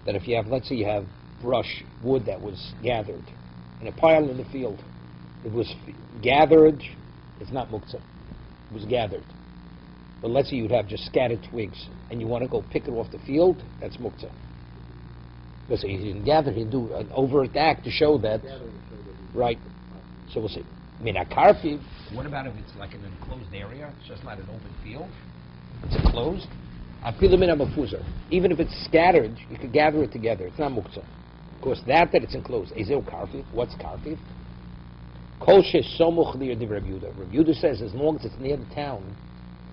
That if you have, let's say you have brush, wood that was gathered in a pile in the field, it was gathered, it's not muktzah. It was gathered. But let's say you'd have just scattered twigs and you want to go pick it off the field, that's muktzah. Because he didn't gather, he didn't do an overt act to show that. Right. So we'll see. Karfi, what about if it's like an enclosed area? It's just not an open field. It's enclosed. Even if it's scattered, you could gather it together. It's not muktzah. Of course, that it's enclosed. Karfi. What's karfi? Rebuda says as long as it's near the town,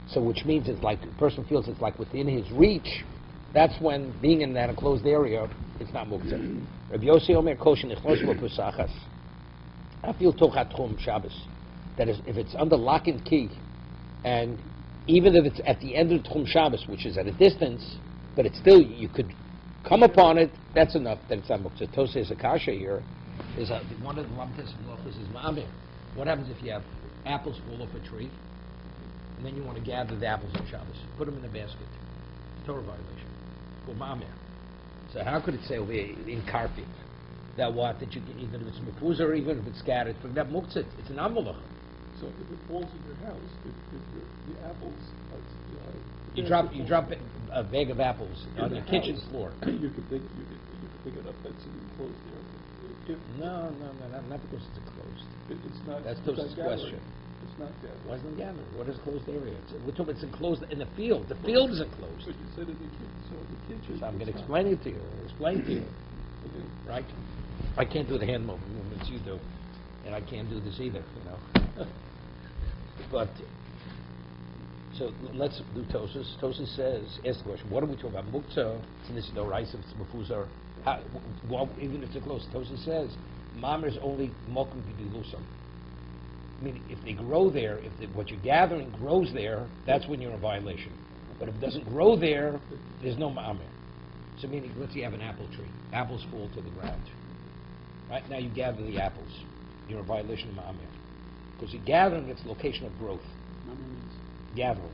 so which means it's like the person feels it's like within his reach, that's when being in that enclosed area, it's not muktzah. Rabbi Yossi Omer kosher nechnos b'pusachas. I feel tochat chum Shabbos. That is, if it's under lock and key, and even if it's at the end of Tchum Shabbos, which is at a distance, but it's still, you could come upon it, that's enough that it's not muktzah. Tosei Akasha here is one of the lamtes halachos is ma'amir. What happens if you have apples fall off a tree, and then you want to gather the apples on Shabbos? Put them in a basket. Torah violation. For ma'amir. So how could it say over here in karpit that what, that you can, even if it's mefuzah or even if it's scattered, for that muktzah, it's an amalach. So if it falls in your house, if the apples, you drop a bag of apples on your kitchen floor. You could pick it up. That's an enclosed area. No, not because it's enclosed. It's not. That's Tosa's question. It's not gathering. Why isn't it gathering? What is closed area? We're talking it's enclosed in the field. The field is enclosed. But you said in the kitchen. So in the kitchen. So I'm going to explain it to you. Okay. Right? I can't do the hand movements you do, and I can't do this either. But, so let's do Tosus. Tosus says, ask the question, what are we talking about? Muktzah, and this is no rice, if it's mefuzar. Even if it's close, Tosus says, Mamar is only mokum b'dilusam. Meaning, if they grow there, what you're gathering grows there, that's when you're in violation. But if it doesn't grow there, there's no Mamar. So meaning, let's say you have an apple tree. Apples fall to the ground. Right now you gather the apples. You're in violation of Mamar. Because you're gathering its location of growth. Gathering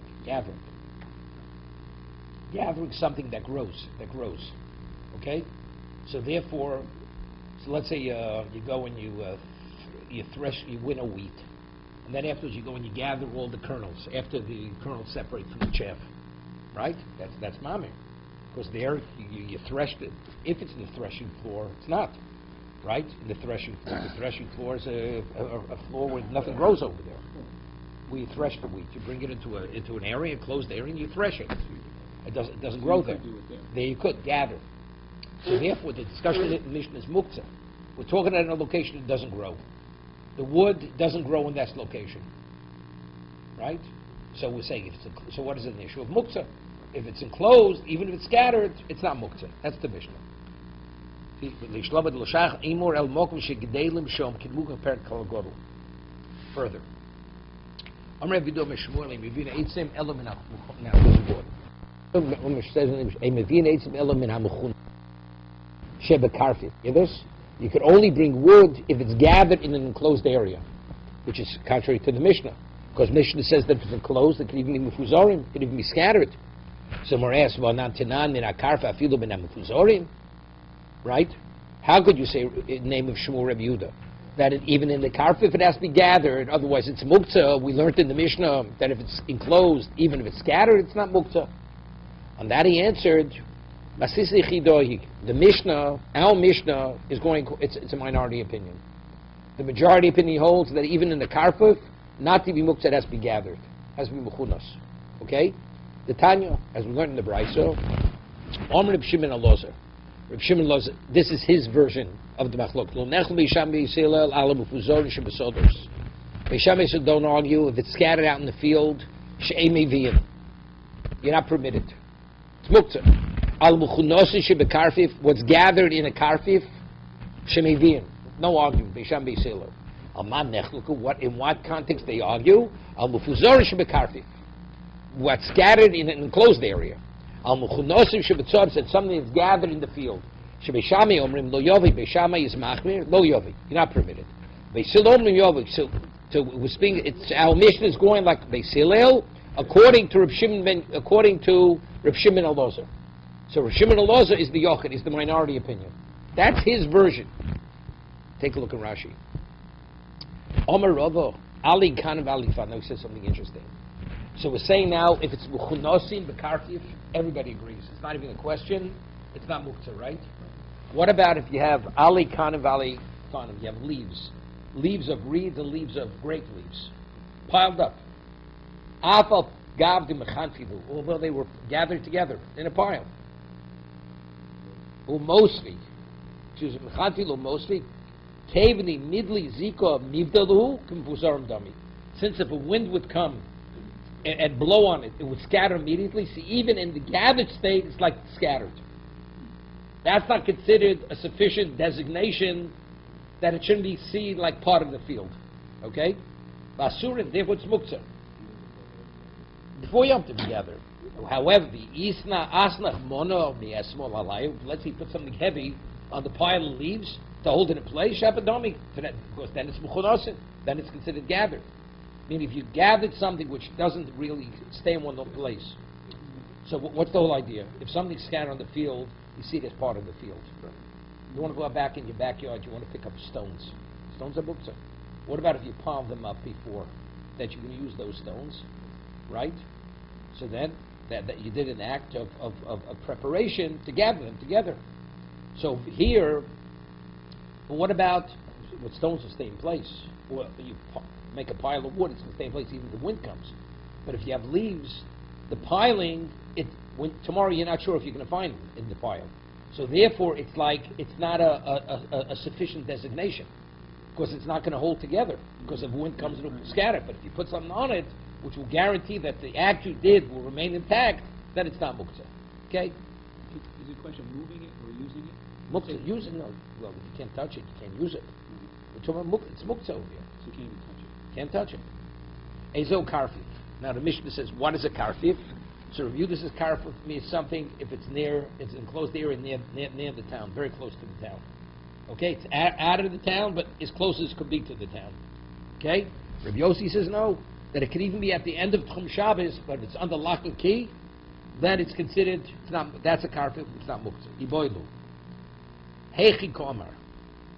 something that grows. Okay? So therefore, let's say you go and you winnow wheat. And then afterwards you go and you gather all the kernels, after the kernels separate from the chaff. Right? That's Mamar. Because there you threshed it. If it's in the threshing floor, it's not. Right? In the threshing floor is a floor where nothing grows over there. We thresh the wheat. You bring it into an area, a closed area, and you thresh it. It doesn't grow there. There you could gather. So therefore, the discussion in the Mishnah is muktzah. We're talking at a location that doesn't grow. The wood doesn't grow in that location. Right? So we're saying, so what is it, an issue of muktzah? If it's enclosed, even if it's scattered, it's not muktzah. That's the Mishnah. Further. You could only bring wood if it's gathered in an enclosed area, which is contrary to the Mishnah. Because Mishnah says that if it's enclosed, it can even be mefuzorim, it can even be scattered. Someone asks, right? How could you say in the name of Shmuel Rebbe Yehuda that even in the karfif it has to be gathered, otherwise it's muktzah? We learned in the Mishnah that if it's enclosed, even if it's scattered, it's not muktzah. On that he answered, the Mishnah, our Mishnah, is going, it's a minority opinion. The majority opinion holds that even in the karfif, not to be muktzah, it has to be gathered. It has to be mechunas. Okay? The Tanya, as we learned in the Brayso, Omer Reb Shimon Elazar. Reb Shimon Elazar, this is his version of the machlok. Lo nechel beisham beisilel ala mufuzor shebesoders. Beisham Yisrael don't argue if it's scattered out in the field. She'ei meviim. You're not permitted. It's muktzah. Al muchunosi shebekarfif. What's gathered in a karfif? She'meviim. No argument. Beisham beisilel. Al man nechluku. What in what context they argue? Al mufuzor shebekarfif. What's scattered in an enclosed area. Al muchunosim shebetzor said something that's gathered in the field. Shebeshami omrim lo yovi. Beishama is machmir lo yovi. You're not permitted. Beisil omrim yovi. So we're speaking. It's our mission is going like Beisilel according to Reb Reb Shimon Elazar. So Reb Shimon Elazar is the Yochid, is the minority opinion. That's his version. Take a look at Rashi. Omer Ravo, Ali Khan of Ali Fan. Now he says something interesting. So we're saying now, if it's Muchunosim, Bekartif, everybody agrees. It's not even a question. It's not Muktzah, right? What about if you have Ali Khan of Ali Fan? You have leaves. Leaves of reeds and leaves of grape leaves. Piled up. Afal Gavdim Mechantilu, although they were gathered together in a pile. Umosvi. Choose Mechantilu Mosvi. Kevni Midli Zika Mivdalu Kumpuzaram Dami. Since if a wind would come and blow on it, it would scatter immediately. See, even in the gathered state, it's like scattered. That's not considered a sufficient designation that it shouldn't be seen like part of the field. Okay? Basurin, therefore it's muktzah. Before you have to be gathered. However, the isna asnach mono mi'esmol alayu, let's say put something heavy on the pile of leaves to hold it in place, shabadomi, because then it's muchonosin, then it's considered gathered. Meaning if you gathered something which doesn't really stay in one place. So what's the whole idea? If something's scattered on the field, you see it as part of the field. You want to go out back in your backyard, you want to pick up stones. Stones are muktzah. What about if you piled them up before that you're going to use those stones, right? So then that you did an act of preparation to gather them together. So here, well, what about with stones will stay in place? Well, you make a pile of wood, it's going to stay in place even if the wind comes. But if you have leaves, the piling, tomorrow you're not sure if you're going to find them in the pile. So therefore, it's like it's not a sufficient designation because it's not going to hold together. Because if wind comes, it'll scatter. But if you put something on it, which will guarantee that the act you did will remain intact, then it's not muktzah. Okay? Is it a question of moving it or using it? Muktzah, use it. No, well, if you can't touch it, you can't use it. We're talking about muktzah. It's muktzah over here. So you can't even touch it. Can't touch it. Ezo karfif. Now the Mishnah says, what is a karfif? So review this as karfif means something if it's enclosed area near the town, very close to the town. Okay, it's out of the town, but as close as could be to the town. Okay, Rabbi Yossi says no, that it could even be at the end of Tchum Shabbos, but if it's under lock and key, then it's considered, it's not, that's a karfif, it's not muktzah. Iboilu. Heichi komar.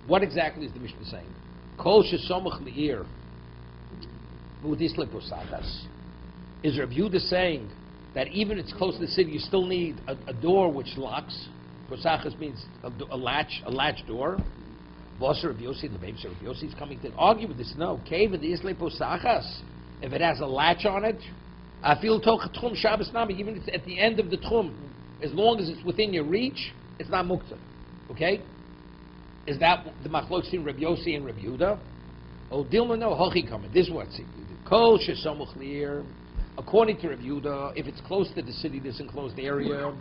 What exactly is the Mishnah saying? Kol shesomach li'ir. Is Rabbi Yehuda saying that even if it's close to the city, you still need a door which locks? Posachas means a latch door. Boss Rabbi Yossi, the baby Rabbi Yossi is coming to argue with this. No, cave in the Isle Posachas, if it has a latch on it, I feel toch Tchum Shabbos Nami, even if it's at the end of the Tchum, as long as it's within your reach, it's not muktzah. Okay? Is that the machlokes between Rabbi Yossi and Rabbi Yehuda? Oh, Dilma, no, hochi coming. This is what's Kol shesomuch li'ir. According to Rabbi Yehuda, if it's close to the city, this enclosed area,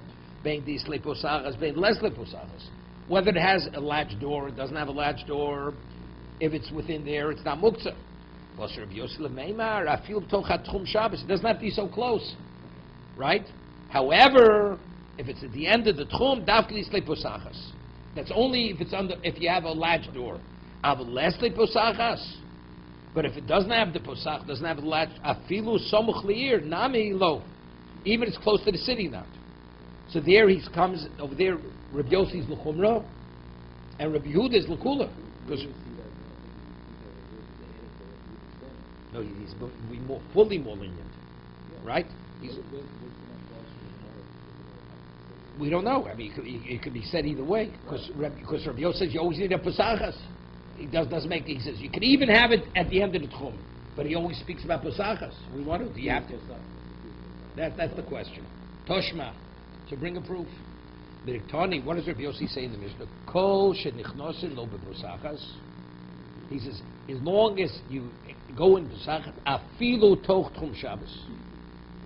being these leposachas, being less leposachas, whether it has a latch door, it doesn't have a latch door, if it's within there, it's not muktzah. Well, Rabbi Yossi lemeimar, afil tochat tchum Shabbos, it doesn't have to be so close, right? However, if it's at the end of the tchum, dafkli leposachas. That's only if it's if you have a latch door. Av less leposachas. But if it doesn't have the posach, doesn't have the latch, afilu somuch li'ir, nami lo. Even it's close to the city now. So there he comes, over there, Rabbi Yossi is l'chumra, and Rabbi Yehuda is l'kula. No, he's fully more lenient. Right? We don't know. I mean, it could be said either way, because Rabbi Yossi says you always need a posachas. He doesn't make. He says you can even have it at the end of the tchum, but he always speaks about posachas. We want to. Do you have to? That's the question. Toshma. So bring a proof. B'riktani. What does Rabbi Yossi say in the Mishnah? Kol shenichnosin lo beposachas. He says as long as you go in posachas, afilu toch tchum Shabbos,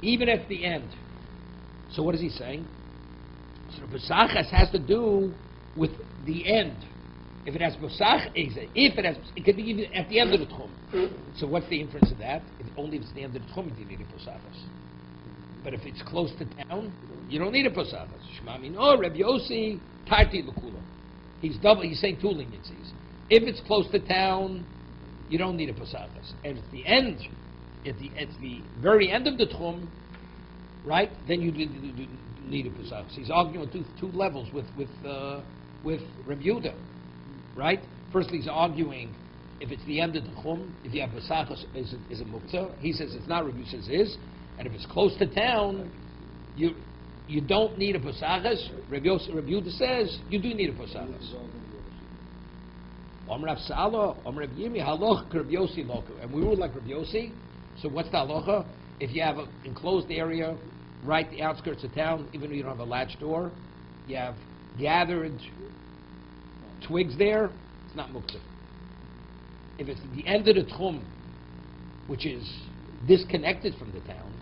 even at the end. So what is he saying? So the posachas has to do with the end. If it has posach, it could be even at the end of the tchum. So what's the inference of that? Only if it's the end of the tchum, you need a posachas. But if it's close to town, you don't need a posachas. Shema no, Rabbi Yossi, tarti l'kula. He's saying two leniencies. If it's close to town, you don't need a posachas. And it's the end, it's the very end of the tchum, right? Then you need a pasachas. He's arguing two levels with Rabbi Yehuda, right? Firstly, he's arguing if it's the end of the chum, if you have pasachas, is a muktzah. He says it's not. Rabbi Yehuda says it is, and if it's close to town, you don't need a pasachas. Rabbi Yehuda says you do need a pasachas. Amr Rav Sala, Amr Rav Yimi, haloch Rabbi Yossi loka, and we rule like Rabbi Yossi. So what's the halacha? If you have an enclosed area, right the outskirts of town, even though you don't have a latch door, you have gathered twigs there, it's not muktzah. If it's the end of the tchum, which is disconnected from the town,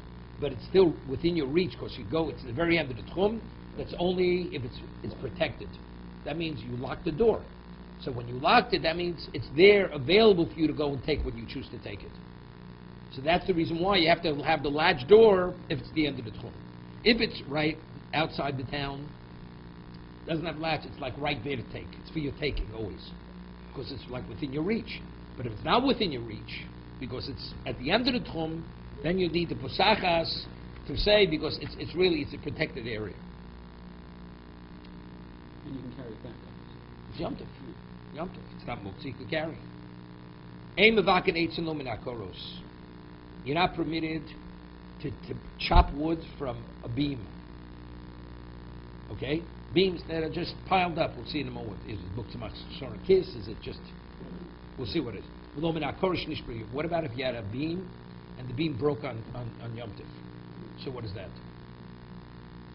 but it's still within your reach because you go, it's the very end of the tchum, that's only if it's protected. That means you lock the door. So when you locked it, that means it's there available for you to go and take when you choose to take it. So that's the reason why you have to have the latch door if it's the end of the tchum. If it's right outside the town, doesn't have latch, it's like right there to take. It's for your taking always, because it's like within your reach. But if it's not within your reach, because it's at the end of the tchum, then you need the posachas to say, because it's a protected area. And you can carry it back. It's yomtiv. Yomtiv. It's not muktzah, you can carry. Ein mevaken eitzim lo min hakoros. You're not permitted to chop wood from a beam. Okay? Beams that are just piled up. We'll see in a moment. Is it muktzah machshor kiss? Is it just... We'll see what it is. What about if you had a beam and the beam broke on Yom Tiv? So what is that?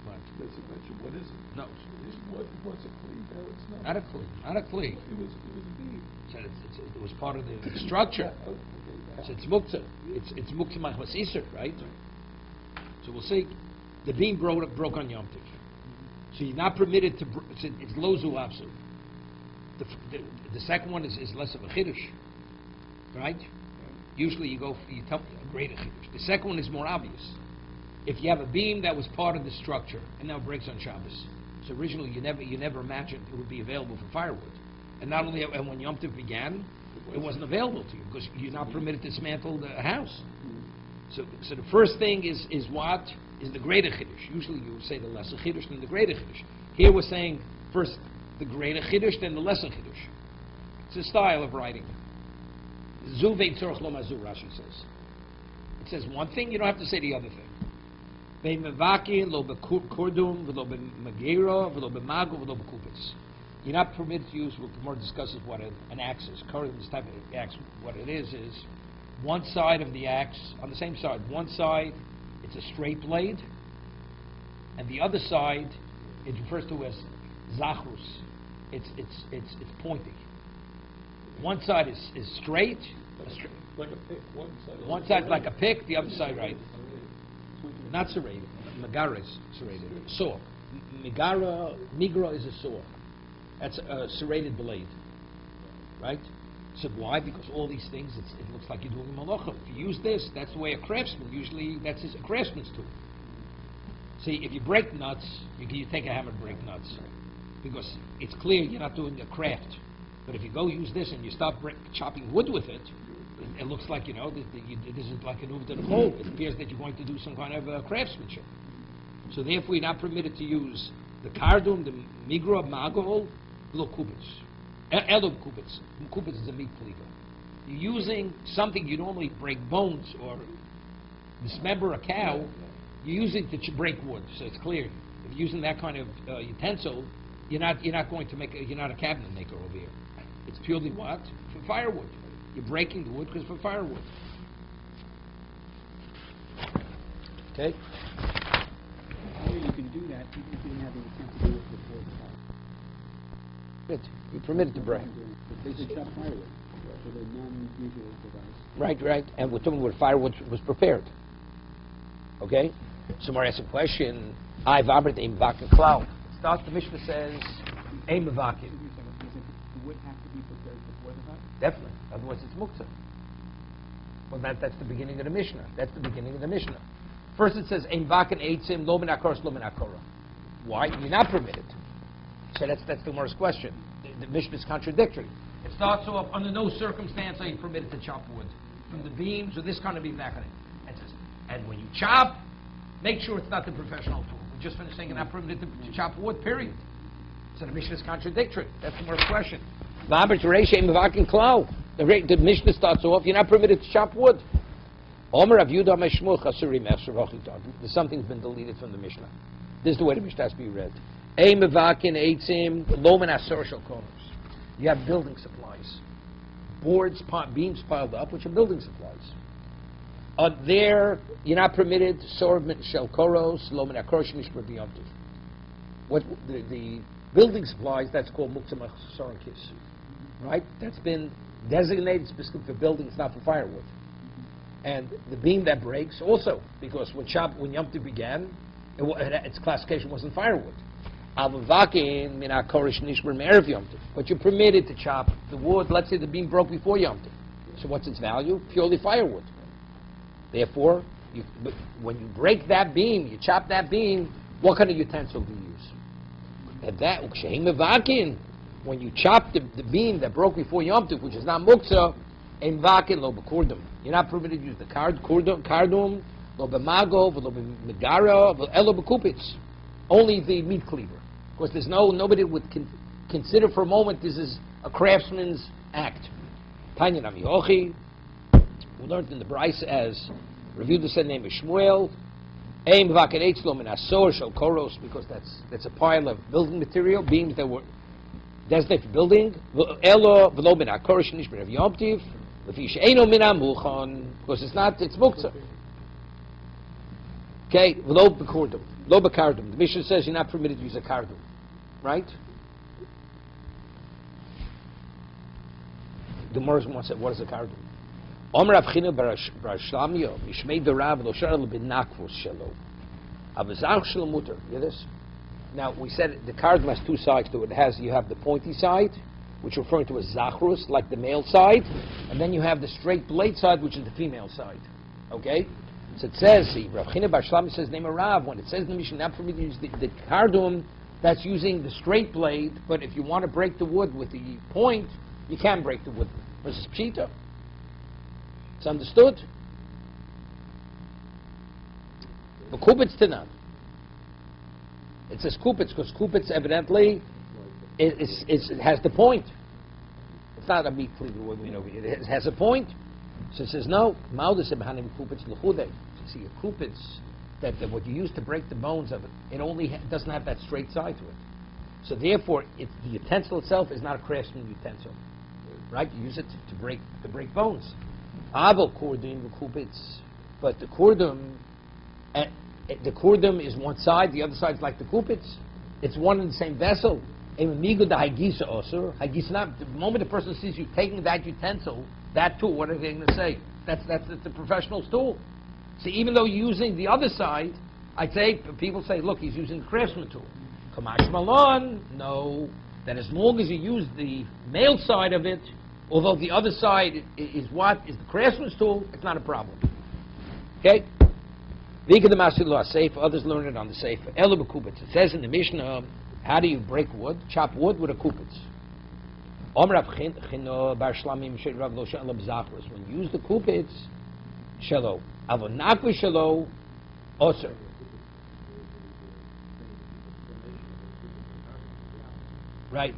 What? Doesn't mention what is it? No. What's a kli? No, it's not. Not a kli. Not a kli. It was a beam. So it was part of the structure. So it's muktzah. It's muktzah machmas iser, right? So we'll see. The beam broke on Yom Tiv. So you're not permitted to... It's lo zu absu. The second one is less of a chiddush, right? Usually you tell a greater chiddush. The second one is more obvious. If you have a beam that was part of the structure and now breaks on Shabbos, so originally you never imagined it would be available for firewood, and not only and when Yom Tov began, it wasn't available to you because you're not permitted to dismantle the house. So the first thing is what is the greater chiddush. Usually you would say the lesser chiddush than the greater chiddush. Here we're saying first the greater chiddush, then the lesser chiddush. It's a style of writing. Zu vein tzorach lo mazur, Rashi says. It says one thing, you don't have to say the other thing. Vein mevakin lo bekurdum v'lo b'magera v'lo b'magu v'lo b'kupitz. You're not permitted to use. Gemara discusses what an axe is. Currently, this type of axe, what it is one side of the axe on the same side. One side, it's a straight blade, and the other side, it refers to as zachrus. It's pointy. One side is straight. Like a pick. One side's like a pick. The other side, right? Not serrated. Megara is serrated. Saw. Migra is a saw. That's a serrated blade, right? So why? Because all these things, it looks like you're doing a malacha. If you use this, that's the way a craftsman usually. That's a craftsman's tool. See, if you break nuts, you take a hammer to break nuts, because it's clear you're not doing a craft. But if you go use this and you start chopping wood with it, it looks like this is like an uvda hole. It appears that you're going to do some kind of craftsmanship. So therefore, you're not permitted to use the kardum, the migra, magol, lo kubitz, elo kubitz. Kubitz is a meat cleaver. You're using something you normally break bones or dismember a cow. You're using to break wood. So it's clear. If you're using that kind of utensil, you're not going to you're not a cabinet maker over here. It's purely what? For firewood. You're breaking the wood because for firewood. Okay? You can do that even if you didn't have the intent to do it before the time. You're permitted to break. They could chop firewood with a non-usual device. Right. And we're talking about firewood was prepared. Okay? Somebody asks a question. I vabrit aim vakin cloud. Starts the Mishnah says aim vakin. It would have to be prepared before the time? Definitely. Otherwise it's muktzah. Well, that's the beginning of the Mishnah. First it says aim vakin eitzim lo min akoros lo min akora. Why? You're not permitted. So that's the Gemara's question. The Mishnah is contradictory. It starts off under no circumstance are you permitted to chop wood from the beams or this kind of beam, that kind of. And says, and when you chop, Make sure it's not the professional tool. We just finished saying you're not permitted to chop wood, period. So the Mishnah is contradictory. That's the first question. The Mishnah starts off, you're not permitted to chop wood. Something's been deleted from the Mishnah. This is the way the Mishnah has to be read. You have building supplies. Boards, beams piled up, which are building supplies. There, you're not permitted what the building supplies, that's called muktzah masorkis, right? That's been designated specifically for buildings, not for firewood. And the beam that breaks also, because when Yom Tov began, its classification wasn't firewood. But you're permitted to chop the wood. Let's say the beam broke before Yom Tov. So what's its value? Purely firewood. Therefore, when you break that beam, you chop that beam, what kind of utensil do you use? And that, when you chop the beam that broke before Yom Tov, which is not muktzah, you're not permitted to use the kardum, lo b'mago, lo b'megara, elo b'kupitz. Only the meat cleaver. Of course, nobody would consider for a moment this is a craftsman's act. Tanya Nami Hochi, we learned in the Bryce as reviewed the said name of Shmuel. Aim vaken eitzlo min asor shel koros, because that's a pile of building material, beams that were designated for building. Elo v'lo min akorish nish b'rev Yom Tiv, l'fi she'eno min amuchon, because it's muktzah. Okay, v'lo b'kordum, lo b'kardum. The Mishnah says you're not permitted to use a kardum, right? The Gemara wants to say, what is a kardum? Omer Avchina barashlamyo mishmei derav lo sharal b'nakvus shelo avazach shelo muter. You hear this? Now we said the kardum has two sides to it. You have the pointy side, which is referring to a zachrus, like the male side, and then you have the straight blade side, which is the female side. Okay? So it says, Rav China bar Shlomi says, name a Rav, when it says in the Mishnah, not permitted to use the kardum, that's using the straight blade, but if you want to break the wood with the point, you can break the wood. Versus pshita. It's understood? But kupitz tanan. It says kupitz, because kupitz evidently it has the point. It's not a meat cleaver, it has a point. So it says, no, Maudas Ebhanim Kupitz L'chudei. See, a kupitz, that what you use to break the bones of it, it only doesn't have that straight side to it. So therefore, the utensil itself is not a craftsman utensil. Right? You use it to break bones. Aval Kurdim Kupitz. But the kurdum is one side, the other side is like the kupitz. It's one and the same vessel. The moment a person sees you taking that utensil, that tool, what are they going to say? That's the professional's tool. So even though you're using the other side, I'd say, people say, look, he's using the craftsman tool. Kamash Malon, no. That as long as you use the male side of it, although the other side is the craftsman's tool, it's not a problem. Okay? Others learn it on the Sefer. It says in the Mishnah, how do you break wood? Chop wood with a kupitz. When you use the kupitz, shelo. Avonakvi shelo, oser. Right.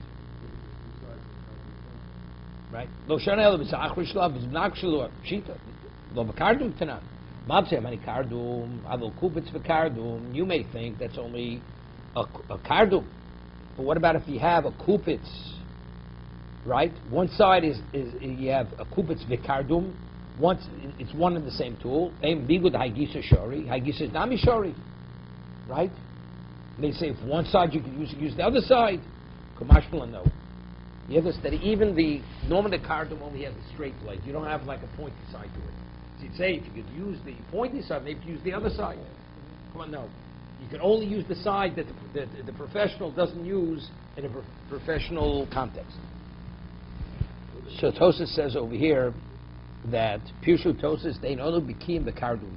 Right. Lo shana elo b'zachri shelo, avonakvi shelo, pshita. Lo b'kardum tanan. Mabse mani kardum, avol kupitz v'kardum. You may think that's only a kardum. But what about if you have a kupitz? Right? One side is you have a kupitz v'kardum. It's one and the same tool. Bigud haigisa shori. Haigisa is nami shori. Right? And they say if one side you can use the other side. Kamashmala no. You have this that even normally the kardum only has a straight blade. You don't have like a pointy side to it. So you'd say if you could use the pointy side, maybe use the other side. Come on, no. You can only use the side that the professional doesn't use in a professional context. So Tosas says over here that Pirshu Tosas they know bikim the kardum.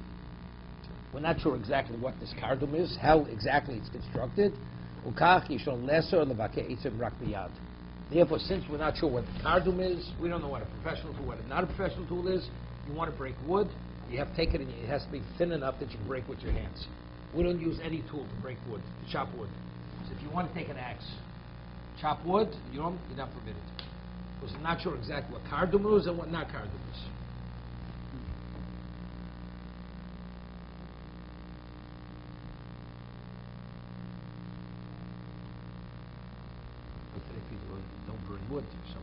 We're not sure exactly what this kardum is, how exactly it's constructed. Therefore, since we're not sure what the kardum is, we don't know what a professional tool, what a not a professional tool is. You want to break wood, you have to take it and it has to be thin enough that you can break with your hands. We don't use any tool to break wood, to chop wood. So if you want to take an axe, chop wood, you're not permitted. Because I'm not sure exactly what kardum is and what not kardum is. But today people don't burn wood. So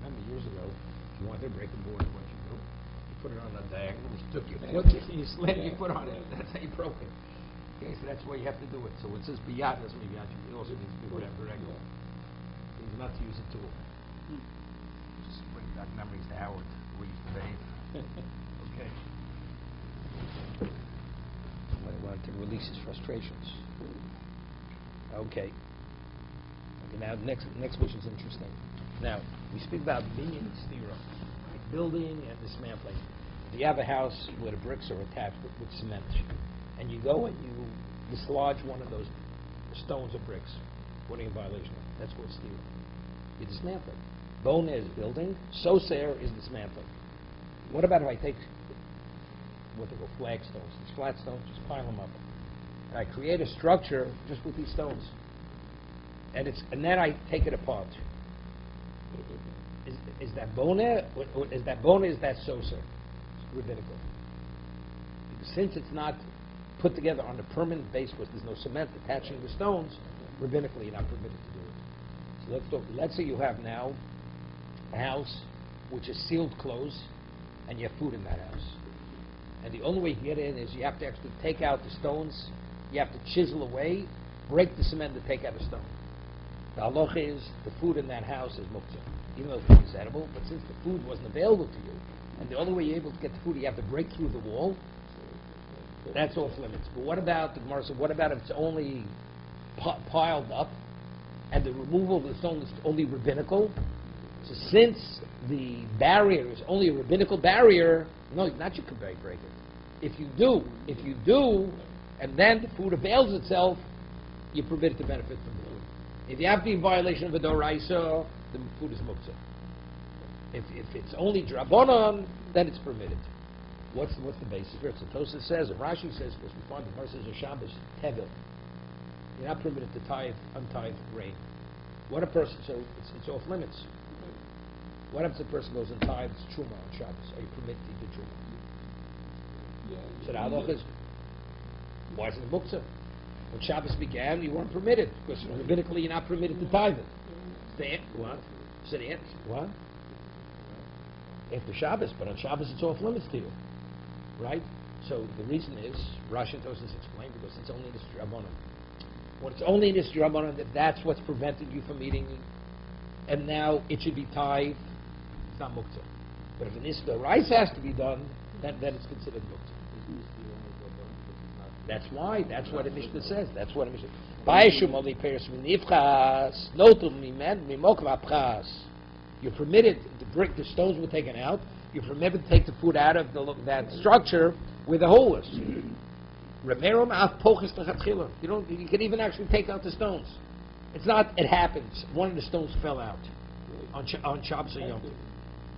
remember years ago, if you wanted to break a board, what you do? You put it on a diagonal, you took your foot, and you slammed your foot on it. That's how you broke it. Okay, so that's why you have to do it. So it says biyat doesn't mean biyat. It also means to do whatever regular. It means not to use a tool. Just bring back memories to Howard. We used to bathe. Okay. Somebody wanted to release his frustrations. Okay. Okay. Now next which is interesting. Now we speak about binyan stira, like building and dismantling. If you have a house where the bricks are attached with cement, and you go and you dislodge one of those stones or bricks, what are you in violation of? That's called stira. You're dismantling. Bone is building, soser is dismantling. What about if I take what they call flagstones, these flat stones, just pile them up, and I create a structure just with these stones, and then I take it apart. Is that bone? Is that bone? Is that soser? It's rabbinical. Because since it's not put together on a permanent base, because there's no cement attaching the stones, rabbinically you're not permitted to do it. So let's talk. Let's say you have now a house which is sealed closed, and you have food in that house. And the only way you get in is you have to actually take out the stones, you have to chisel away, break the cement to take out a stone. The halacha is the food in that house is muktzah. Even though the food is edible, but since the food wasn't available to you, and the only way you're able to get the food, you have to break through the wall, that's off limits. But what about, the Gemara said, what about if it's only piled up, and the removal of the stone is only rabbinical? So since the barrier is only a rabbinical barrier, no, not you can break it. If you do, and then the food avails itself, you're permitted to benefit from the food. If you have to be in violation of a doraisa, the food is muktzah. If it's only drabonon, then it's permitted. What's the basis for it? So Tosafos says, and Rashi says, because we find the Gemara says a Shabbos tevil. You're not permitted to tithe untithed grain. What a person, so it's off limits. What happens if a person goes and tithes truma on Shabbos? Are you permitted to do truma? So the halacha is, why is it muktzah? When Shabbos began, you weren't permitted, because rabbinically you're not permitted to tithe it. What? So the answer, what? After Shabbos, but on Shabbos it's off limits to you. Right? So the reason is, Rashi and Tosafos explain, because it's only in this Rabbanon. When it's only in this Rabbanon, that's what's preventing you from eating, and now it should be tithed, it's not muktzah. But if an Isra rice has to be done, then it's considered muktzah. That's why. That's what the Mishnah says. That's what the Mishnah says. You're permitted to break, the stones were taken out. You're permitted to take the food out of that structure where the hole is. You can even actually take out the stones. It's not, it happens. One of the stones fell out on Shabbos and Yom Tov.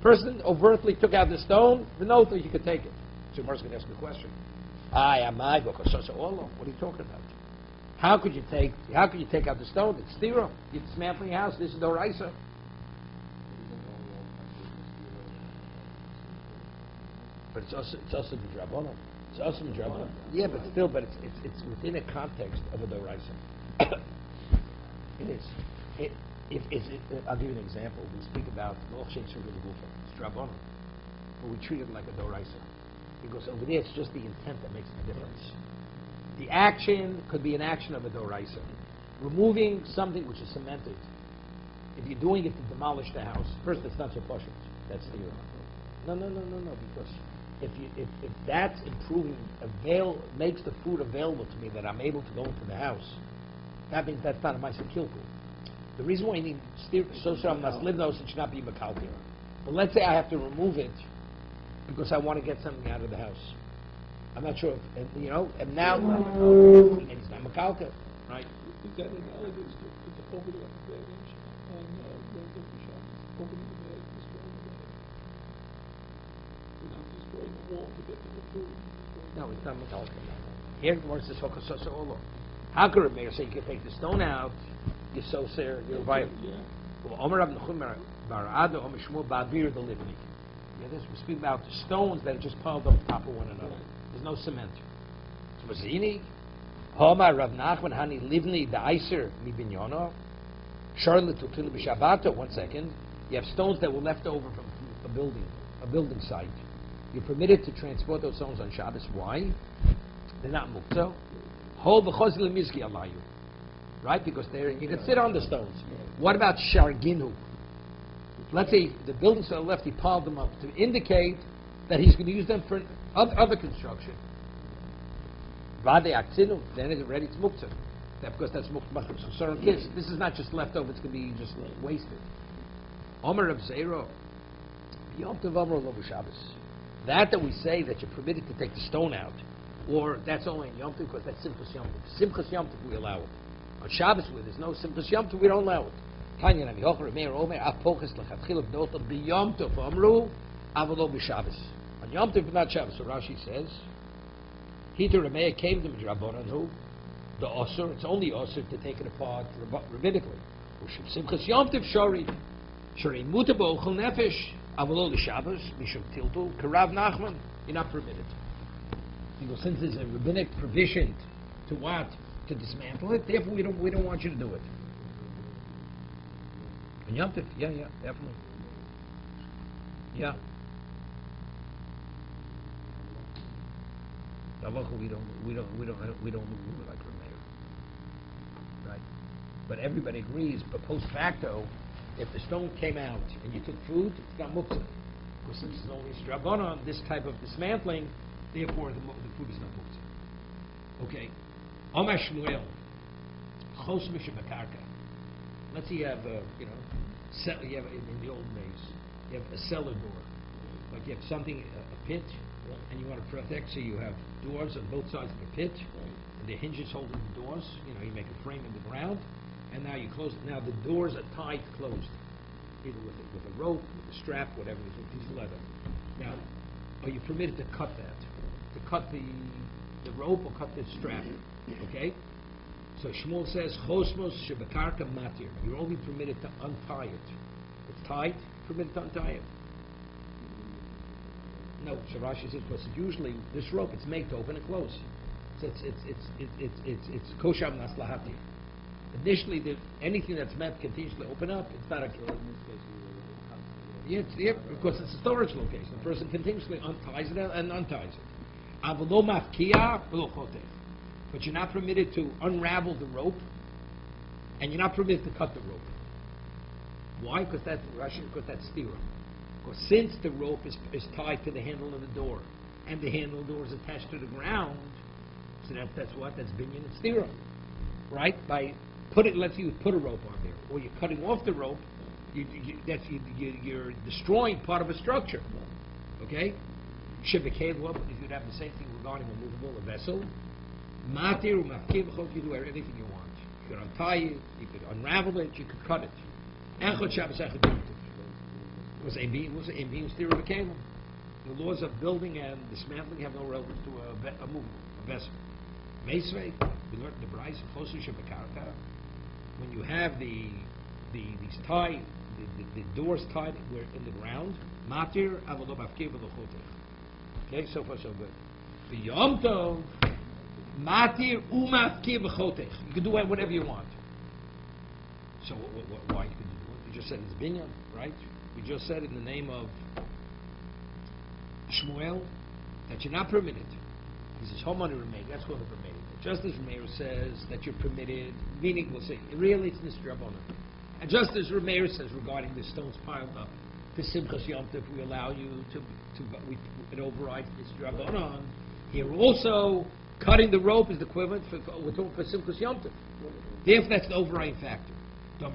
Person overtly took out the stone, the note that you could take it. So Mark's going to ask me a question. What are you talking about? How could you take out the stone? It's stira. You're dismantling your house. This is doraisa. But it's also the drabonon. It's also the drabonon. Yeah, but still, it's within a context of a doraisa. It is. I'll give you an example. We speak about it's drabonon, but we treat it like a doraisa. Because over there, it's just the intent that makes the difference. The action could be an action of a doraisa. Removing something which is cemented, if you're doing it to demolish the house, first, it's not so pashut. That's the No, because if that's improving, makes the food available to me, that I'm able to go into the house, that means that's not a ma'aser kilkul. The reason why you need sosar must live those, it should not be makalkir. But let's say I have to remove it because I want to get something out of the house. I'm not sure, and now, and it's not makalkir, right? Is that analogous to opening up the baggage on Wednesday Shabbos? Opening the bag, destroying the bag. You're not destroying the wall to get to the food. No, it's not makalkir. Here the Gemara says Hokasasa Olo. How could a mayor say you can take the stone out? You're so sir, you're violent. Well, Omer Rav Nachum Barado Omer Shmuel Ba'avir the Livni. Yeah, this we speak about the stones that are just piled up top of one another. There's no cement. So Mazini, Homa Rav Nachman Hani Livni the Iser Mi Binyono. Charlotte Tutil B'Shabbato. 1 second. You have stones that were left over from a building site. You're permitted to transport those stones on Shabbos. Why? They're not muktzah. Hol b'chozil mizki alayu, right? Because you can sit on the stones. What about sharginu? Let's say the buildings to the left, he piled them up to indicate that he's going to use them for other construction. Vade aktinu, then it's ready to muktzah. Because that's muktzah. So certain kids, this is not just leftover; it's going to be just wasted. Omer of Zero, Yom Tov Amro Lo B'Shabbos. That we say that you're permitted to take the stone out, or that's only in Yom Tov because that's Simchas Yom Tov. Simchas Yom Tov we allow it. On Shabbos where there's no Simchas Yom Tov we don't allow it. Tanya Nami Hocher Meir Omer Apochas Lechatchil of Dotel B'Yom Tov Amru Avalo B'Shabbos. On Yom Tov not Shabbos. So Rashi says, Peter Remeir came to Midrabanan the Osir. It's only Osir to take it apart rabbinically. Simchas Yom Tov Shori Shori Mutabo Chol Nefesh. Avalo Shabbos, Mishum Tiltul, Karav Nachman, you're not permitted. Because since there's a rabbinic provision to what? To dismantle it, therefore we don't want you to do it. And Yom Tov, yeah, definitely. Yeah. We don't move like Rameir. Right? But everybody agrees, but post facto, if the stone came out and you took food, it's not muktzah. Because since it's only strabonon, this type of dismantling, therefore the food is not muktzah. Okay. Omar Shmuel, chos mishabakarka. Let's say you have, in the old days, you have a cellar door. Like you have something, a pit, and you want to protect, so you have doors on both sides of the pit, and the hinges holding the doors. You make a frame in the ground. And now you close it. Now the doors are tied closed, either with a rope, with a strap, whatever it is, with a piece of leather. Now, are you permitted to cut that? To cut the rope or cut the strap? Okay? So Shmuel says, Chosmos shebekarka matir. You're only permitted to untie it. It's tied, permitted to untie it. No, Rashi says, because usually this rope, it's made to open and close. So it's kosham naslahati. Initially, anything that's meant continuously open up, it's not a... Yeah, because it's a storage location. The person continuously unties it and unties it. But you're not permitted to unravel the rope, and you're not permitted to cut the rope. Why? Because that's stira. Because since the rope is tied to the handle of the door, and the handle of the door is attached to the ground, so that's binyan and stira. Right? Let's say you put a rope on there, or you're cutting off the rope. You're destroying part of a structure. Okay? Shibakeh, if you'd have the same thing regarding a movable vessel, matir umafkeh, you do anything you want. You could untie it, you could unravel it, you could cut it. Echad Shabbos echad Yom Tov. Was a being stira b'kelim. The laws of building and dismantling have no relevance to a movable, a vessel. Meisvei, we learned in the Bryce of Chosu Shebekarka, when you have these tied, the doors tied in the ground, matir avalo mafkeh v'lochotech. Okay, so far so good. The Yom Tov, matir umafkeh v'chotech. You can do whatever you want. So why could you do it? You just said it's binyan, right? We just said in the name of Shmuel that you're not permitted. He says, homeowner remain. That's called a permitted. Justice Rameir says that you're permitted, meaning we'll say, really it's Nisdrabona. And Justice Rameir says regarding the stones piled up, for Simchas Yom Tov, we allow you it overrides Nisdrabona. Here also, cutting the rope is the equivalent we're talking for Simchas Yom Tov. Therefore, that's the overriding factor. But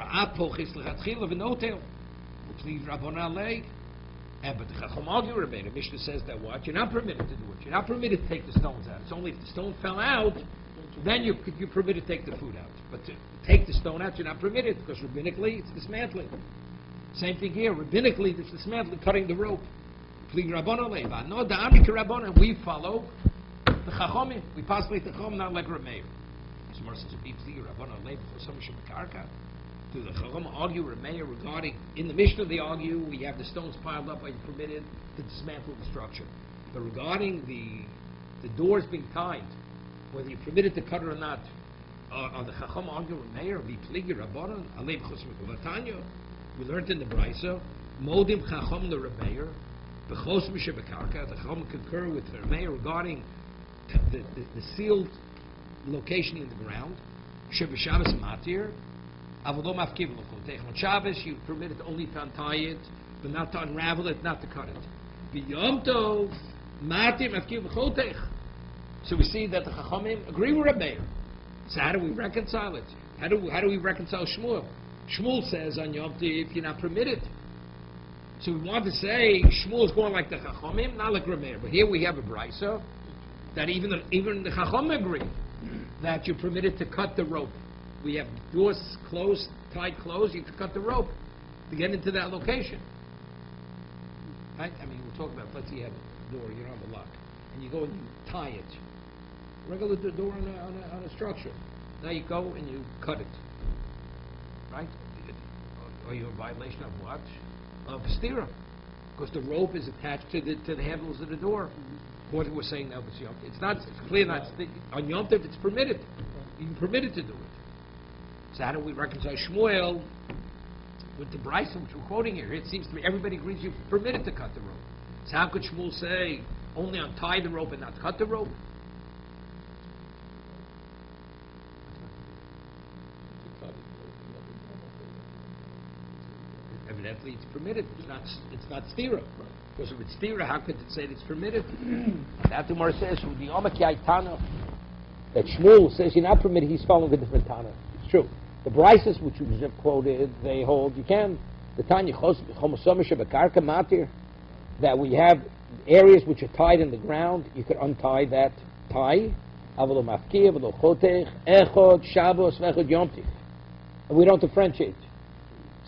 the Chacham argue Rabbeinu. The Mishnah says that what? You're not permitted to do it. You're not permitted to take the stones out. It's only if the stone fell out, then you're permitted to take the food out. But to take the stone out, you're not permitted, because rabbinically, it's dismantling. Same thing here. Rabbinically, it's dismantling, cutting the rope. We follow the Chachomim. We possibly the Chachom, not like Rameir. Emor says, do the Chacham argue Rameir regarding, in the Mishnah they argue, we have the stones piled up, are you permitted to dismantle the structure? But regarding the doors being tied, whether you're permitted to cut it or not, are the Chacham argue Rameir, be pligi Rabbanan, Alei B'chos Mekulatanya? We learned in the Brisa, Modim Chacham the Rameir, B'chos Mishabakarka, the Chacham concur with Rameir regarding the sealed location in the ground. Sheba Shabbos Matir, Avodom Afkiv L'chotech. On Shabbos, you permitted only to untie it, but not to unravel it, not to cut it. B'Yom Tov Matir Afkiv L'chotech. So we see that the Chachamim agree with Rameir. So how do we reconcile it? How do we reconcile Shmuel? Shmuel says on Yom Tov you're not permitted. So we want to say Shmuel is going like the Chachamim, not like Rameir. But here we have a brisa that even the Chachamim agree that you're permitted to cut the rope. We have doors closed, tied closed. You have to cut the rope to get into that location. Right? I mean, we're talking about, let's say you have a door, you don't have a lock, and you go and you tie it. Regular door on a structure. Now you go and you cut it. Right? Are you in violation of what? Of stira. Because the rope is attached to the handles of the door. What we're saying now, it's not. It's clear not on Yom Tov. It's permitted. You're permitted to do it. So how do we reconcile Shmuel with the Brisa which we're quoting here? It seems to me everybody agrees you're permitted to cut the rope. So how could Shmuel say only untie the rope and not cut the rope? Evidently, it's permitted. It's not stira. Because if it's stira, how could it say it's permitted? That Emor says that Shmuel says you're not permitted. He's following a different Tana. It's true. The Brises which we just quoted, they hold you can. The Tanya Matir, that we have areas which are tied in the ground. You could untie that tie. And we don't differentiate.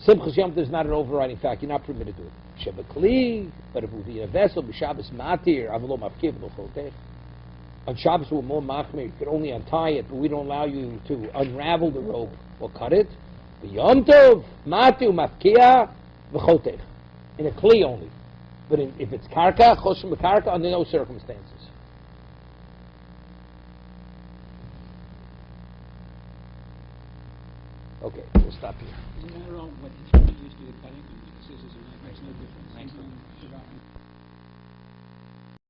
Simchas Yom Tov is not an overriding fact. You're not permitted to do it. Shebekli, but if it would be a vessel, b'Shabbos matir, avlo mafkiv l'chotech. On Shabbos we're more machmir. You could only untie it, but we don't allow you to unravel the rope or cut it. Yom Tov matir mafkia v'chotech. In a kli only. But if it's karka, choshim b'karka, under no circumstances. Okay, we'll stop here. Doesn't matter all what instrument you use to do the cutting, scissors or knife, makes no difference.